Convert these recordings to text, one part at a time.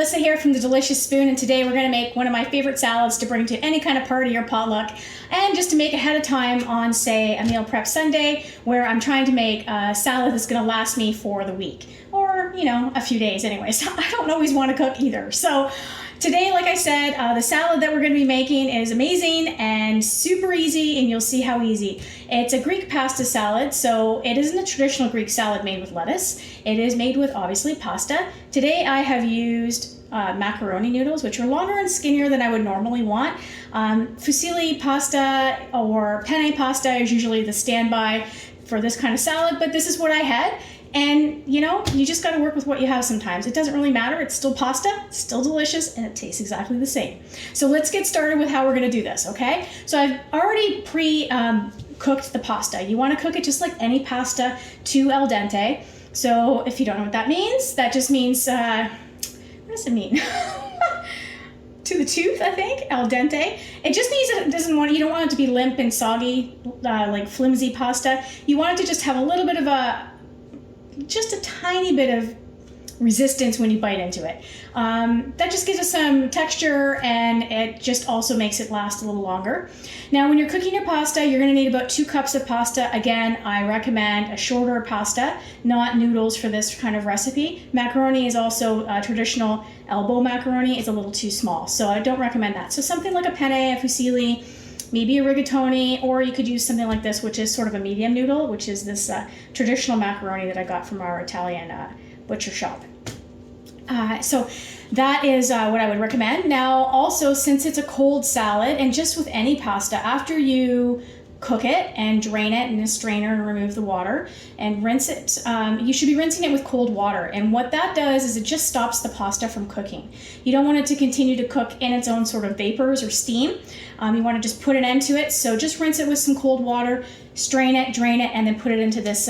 Melissa here from The Delicious Spoon, and today we're going to make one of my favorite salads to bring to any kind of party or potluck, and just to make ahead of time on, say, a meal prep Sunday, where I'm trying to make a salad that's going to last me for the week, or, you know, a few days anyway. So I don't always want to cook either. So today, like I said, the salad that we're going to be making is amazing and super easy, and you'll see how easy. It's a Greek pasta salad, so it isn't a traditional Greek salad made with lettuce. It is made with, obviously, pasta. Today I have used macaroni noodles, which are longer and skinnier than I would normally want. Fusilli pasta or penne pasta is usually the standby for this kind of salad, but this is what I had. And, you know, you just got to work with what you have sometimes. It doesn't really matter. It's still pasta, it's still delicious, and it tastes exactly the same. So let's get started with how we're going to do this, okay? So I've already cooked the pasta. You want to cook it just like any pasta to al dente. So if you don't know what that means, that just means, what does it mean? To the tooth, I think, al dente. It just means that you don't want it to be limp and soggy, like flimsy pasta. You want it to just have a little bit of just a tiny bit of resistance when you bite into it. That just gives us some texture, and it just also makes it last a little longer. Now, when you're cooking your pasta, you're gonna need about 2 cups of pasta. Again, I recommend a shorter pasta, not noodles for this kind of recipe. Macaroni is also traditional elbow macaroni. It's a little too small, so I don't recommend that. So something like a penne, a fusilli, maybe a rigatoni, or you could use something like this, which is sort of a medium noodle, which is this traditional macaroni that I got from our Italian butcher shop. So that is what I would recommend. Now, also, since it's a cold salad, and just with any pasta, after you cook it and drain it in a strainer and remove the water and rinse it, you should be rinsing it with cold water. And what that does is it just stops the pasta from cooking. You don't want it to continue to cook in its own sort of vapors or steam. You want to just put an end to it. So just rinse it with some cold water, strain it, drain it, and then put it into this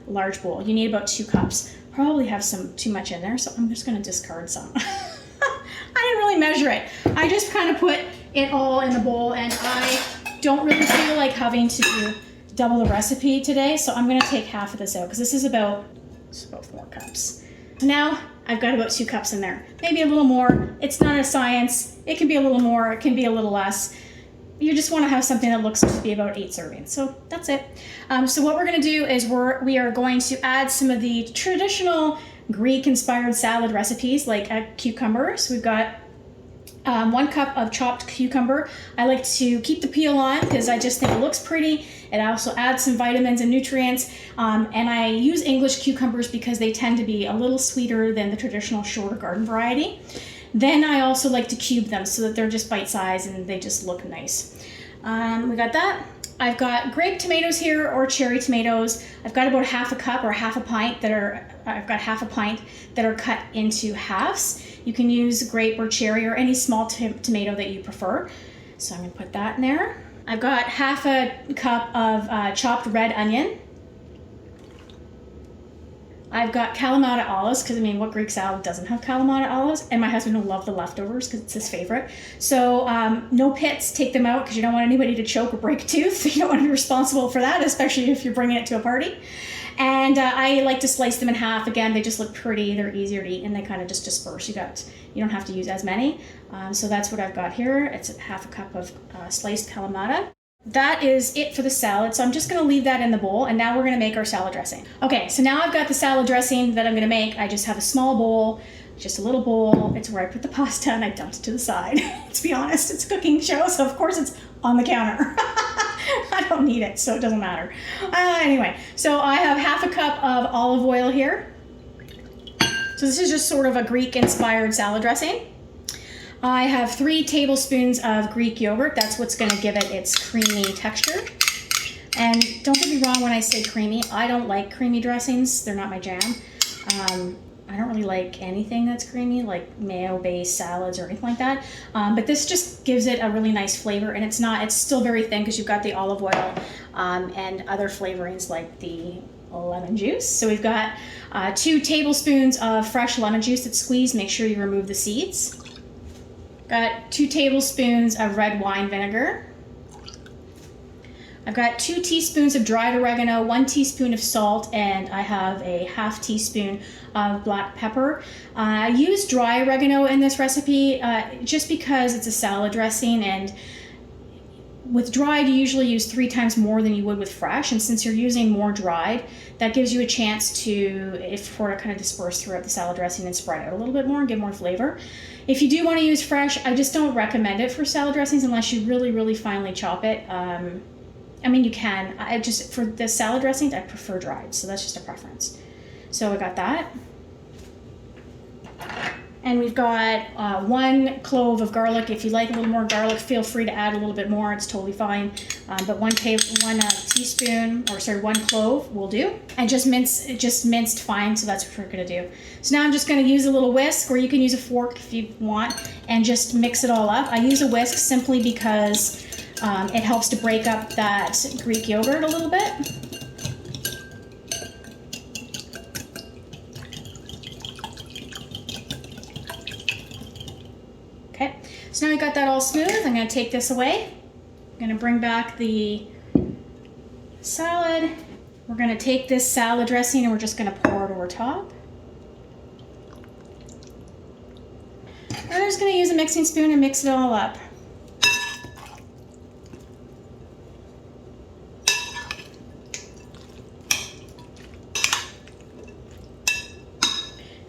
large bowl. You need about 2 cups. Probably have too much in there, so I'm just going to discard some. I didn't really measure it. I just kind of put it all in the bowl, and I don't really feel like having to double the recipe today, so I'm going to take half of this out because this is about 4 cups. Now I've got about 2 cups in there, maybe a little more. It's not a science. It can be a little more, it can be a little less. You just want to have something that looks to be about 8 servings. So that's it. So what we're going to do is we are going to add some of the traditional Greek-inspired salad recipes, like a cucumber. So we've got 1 cup of chopped cucumber. I like to keep the peel on because I just think it looks pretty. It also adds some vitamins and nutrients. And I use English cucumbers because they tend to be a little sweeter than the traditional shorter garden variety. Then I also like to cube them so that they're just bite-sized and they just look nice. We got that. I've got grape tomatoes here or cherry tomatoes. I've got about half a cup or half a pint I've got half a pint that are cut into halves. You can use grape or cherry or any small tomato that you prefer. So I'm gonna put that in there. I've got half a cup of chopped red onion. I've got kalamata olives, because I mean, what Greek salad doesn't have kalamata olives? And my husband will love the leftovers because it's his favorite. So no pits, take them out because you don't want anybody to choke or break a tooth. You don't want to be responsible for that, especially if you're bringing it to a party. And I like to slice them in half. Again, they just look pretty, they're easier to eat, and they kind of just disperse. You don't have to use as many. So that's what I've got here. It's half a cup of sliced kalamata. That is it for the salad, so I'm just going to leave that in the bowl, and now we're going to make our salad dressing. Okay, so now I've got the salad dressing that I'm going to make. I just have a small bowl, just a little bowl. It's where I put the pasta, and I dumped it to the side. To be honest, it's a cooking show, so of course it's on the counter. I don't need it, so it doesn't matter. Anyway, so I have half a cup of olive oil here. So this is just sort of a Greek-inspired salad dressing. I have 3 tablespoons of Greek yogurt. That's what's going to give it its creamy texture. And don't get me wrong when I say creamy. I don't like creamy dressings. They're not my jam. I don't really like anything that's creamy, like mayo-based salads or anything like that. But this just gives it a really nice flavor, and it's still very thin because you've got the olive oil and other flavorings like the lemon juice. So we've got 2 tablespoons of fresh lemon juice that's squeezed. Make sure you remove the seeds. Got 2 tablespoons of red wine vinegar. I've got 2 teaspoons of dried oregano, 1 teaspoon of salt, and I have a ½ teaspoon of black pepper. I use dry oregano in this recipe just because it's a salad dressing, and with dried you usually use 3 times more than you would with fresh, and since you're using more dried, that gives you a chance for it to kind of disperse throughout the salad dressing and spread out a little bit more and give more flavor. If you do want to use fresh, I just don't recommend it for salad dressings unless you really, really finely chop it. I mean, you can. For the salad dressings, I prefer dried, so that's just a preference. So I got that. And we've got 1 clove of garlic. If you like a little more garlic, feel free to add a little bit more. It's totally fine. But 1 clove will do. And just minced fine, so that's what we're gonna do. So now I'm just gonna use a little whisk, or you can use a fork if you want, and just mix it all up. I use a whisk simply because it helps to break up that Greek yogurt a little bit. Okay, so now we got that all smooth. I'm going to take this away. I'm going to bring back the salad. We're going to take this salad dressing and we're just going to pour it over top. I'm just going to use a mixing spoon and mix it all up.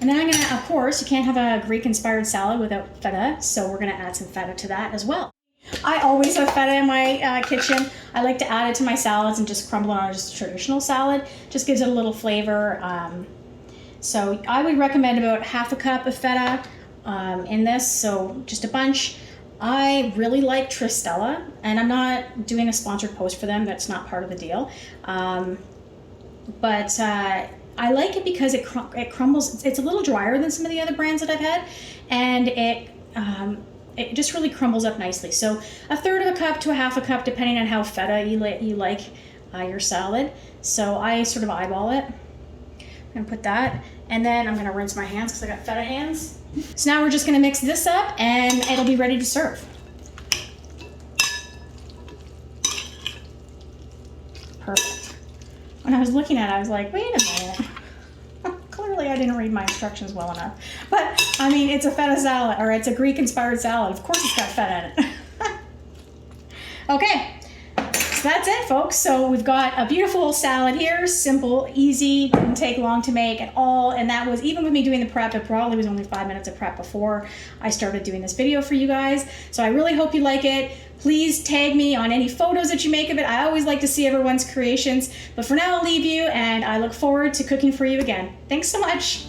And then I'm gonna, of course, you can't have a Greek-inspired salad without feta, so we're gonna add some feta to that as well. I always have feta in my kitchen. I like to add it to my salads and just crumble it on just a traditional salad. Just gives it a little flavor. So I would recommend about ½ cup of feta in this, so just a bunch. I really like Tristella, and I'm not doing a sponsored post for them. That's not part of the deal. I like it because it crumbles. It's a little drier than some of the other brands that I've had, and it just really crumbles up nicely. So 1/3 cup to ½ cup, depending on how feta you like your salad. So I sort of eyeball it. I'm gonna put that, and then I'm gonna rinse my hands because I got feta hands. So now we're just gonna mix this up, and it'll be ready to serve. Perfect. When I was looking at it, I was like, wait a minute. Clearly I didn't read my instructions well enough. But, I mean, it's a feta salad, or it's a Greek-inspired salad. Of course it's got feta in it. Okay, so that's it, folks. So we've got a beautiful salad here. Simple, easy, didn't take long to make at all. And that was, even with me doing the prep, it probably was only 5 minutes of prep before I started doing this video for you guys. So I really hope you like it. Please tag me on any photos that you make of it. I always like to see everyone's creations. But for now, I'll leave you, and I look forward to cooking for you again. Thanks so much.